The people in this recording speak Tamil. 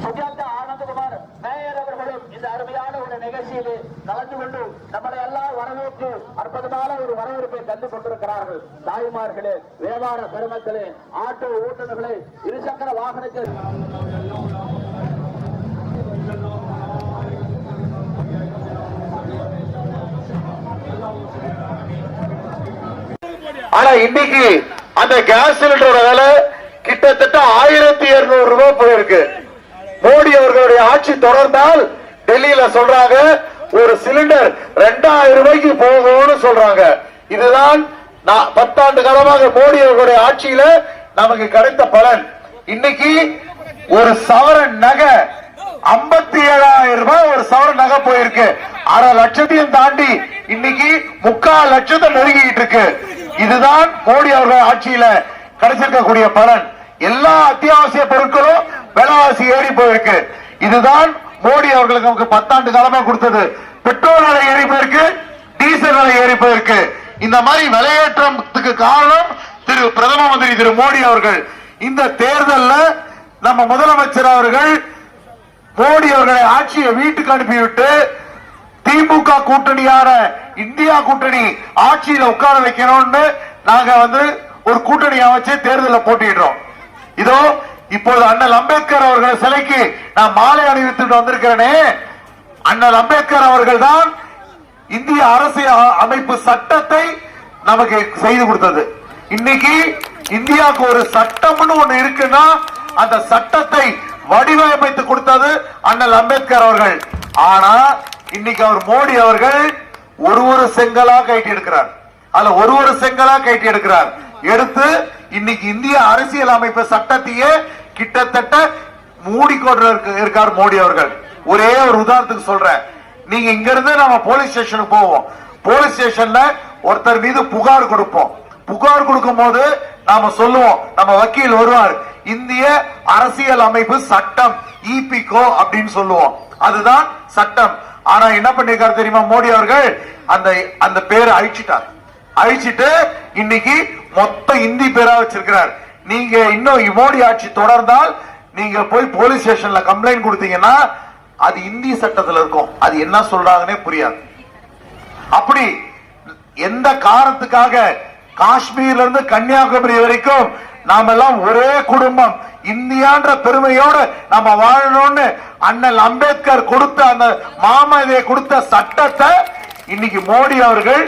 சுஜாதா ஆனந்தகுமார் மேயர் அவர்களும் இந்த அருமையான ஒரு நிகழ்ச்சியில் கலந்து கொண்டு நம்மளை எல்லாம் வரவேற்று அற்புதமான ஒரு வரவேற்பை தந்து கொண்டிருக்கிறார்கள். தாய்மார்களே, வியாபார பெருமக்களே, ஆட்டோ ஓட்டுநர்களே, இருசக்கர வாகனத்தில் ஆனா இன்னைக்கு அந்த கேஸ் சிலிண்டரோட விலை கிட்டத்தட்ட 1200 ரூபாய் போயிருக்கு. மோடி அவர்களுடைய ஆட்சி தொடர்ந்தால் டெல்லியில சொல்றாங்க ஒரு சிலிண்டர் 2000 ரூபாய்க்கு போகும்னு சொல்றாங்க. இதுதான் 10 ஆண்டு காலமாக மோடி அவர்களுடைய ஆட்சியில நமக்கு கிடைத்த பலன். இன்னைக்கு ஒரு சவரன் நகை 57,000 ரூபாய் ஒரு சவரன் நகை போயிருக்கு. 1/2 லட்சத்தையும் தாண்டி இன்னைக்கு 3/4 லட்சத்தை நெருங்கிட்டு இருக்கு. இதுதான் மோடி அவர்கள் ஆட்சியில கிடைச்சிருக்கக்கூடிய பலன். எல்லா அத்தியாவசிய பொருட்களும் விலைவாசி ஏறி போயிருக்கு. இதுதான் மோடி அவர்களுக்கு நமக்கு 10 ஆண்டு காலமா கொடுத்தது. பெட்ரோல் விலை ஏறி போயிருக்கு, டீசல் விலை ஏறி போயிருக்கு. இந்த மாதிரி விலையேற்றத்துக்கு காரணம் பிரதம மந்திரி திரு மோடி அவர்கள். இந்த தேர்தலில் நம்ம முதலமைச்சர் அவர்கள் மோடி அவர்களை ஆட்சியை வீட்டுக்கு அனுப்பிவிட்டு திமுக கூட்டணியான இந்தியா கூட்டணி ஆட்சியில உட்கார வைக்கணும்னு நாங்க ஒரு கூட்டணி அமைச்சு தேர்தலில் போட்டிடுறோம். இதோ இப்போது அண்ணல் அம்பேத்கர் அவர்கள் சிலைக்கு நான் மாலை அணிவித்துட்டு வந்திருக்கிறேனே, அண்ணல் அம்பேத்கர் அவர்கள் தான் இந்திய அரசியல் அமைப்பு சட்டத்தை நமக்கு செய்து கொடுத்தது. இன்னைக்கு இந்தியாவுக்கு ஒரு சட்டம்னு ஒண்ணு இருக்குன்னா அந்த சட்டத்தை வடிவமைத்து கொடுத்தது அண்ணல் அம்பேத்கர் அவர்கள். ஆனா இன்னைக்கு அவர் மோடி அவர்கள் ஒரு செங்கலா கைட்டி எடுக்கிறார். அதுல ஒரு செங்கலா கைட்டி எடுக்கிறார். எடுத்து இன்னைக்கு இந்திய அரசியல் அமைப்பு சட்டத்தையே கிட்டத்தட்ட மூடிக்கொண்டு இருக்கார் மோடி அவர்கள். ஒரே ஒரு உதாரணத்துக்கு சொல்றேன். நீங்க இங்க இருந்து நம்ம போலீஸ் ஸ்டேஷனுக்கு போவோம். போலீஸ் ஸ்டேஷன்ல ஒருத்தர் மீது புகார் கொடுப்போம். புகார் கொடுக்கும் போது நாம சொல்லுவோம், நம்ம வக்கீல் வருவார், இந்திய அரசியல் அமைப்பு சட்டம் இபிகோ அப்படின்னு சொல்லுவோம். அதுதான் சட்டம். ஆனா என்ன பண்ணிருக்காரு தெரியுமா மோடி அவர்கள்? அந்த பேரை அழிச்சிட்டார். அழிச்சிட்டு இன்னைக்கு மொத்த இந்தி பேரா வச்சிருக்கிறார். நீங்க இன்னும் மோடி ஆட்சி தொடர்ந்தால் நீங்க போய் போலீஸ் ஸ்டேஷன்ல கம்ப்ளைண்ட் கொடுத்தீங்கன்னா அது இந்தி சட்டத்தில் இருக்கும். அது என்ன சொல்றாங்கன்னே புரியாது. அப்படி எந்த காரணத்துக்காக காஷ்மீர்ல இருந்து கன்னியாகுமரி வரைக்கும் நாம எல்லாம் ஒரே குடும்பம், இந்தியான்ற பெருமையோடு நம்ம வாழணும்னு அண்ணல் அம்பேத்கர் கொடுத்த அந்த மாமேதையை கொடுத்த சட்டத்தை இன்னைக்கு மோடி அவர்கள்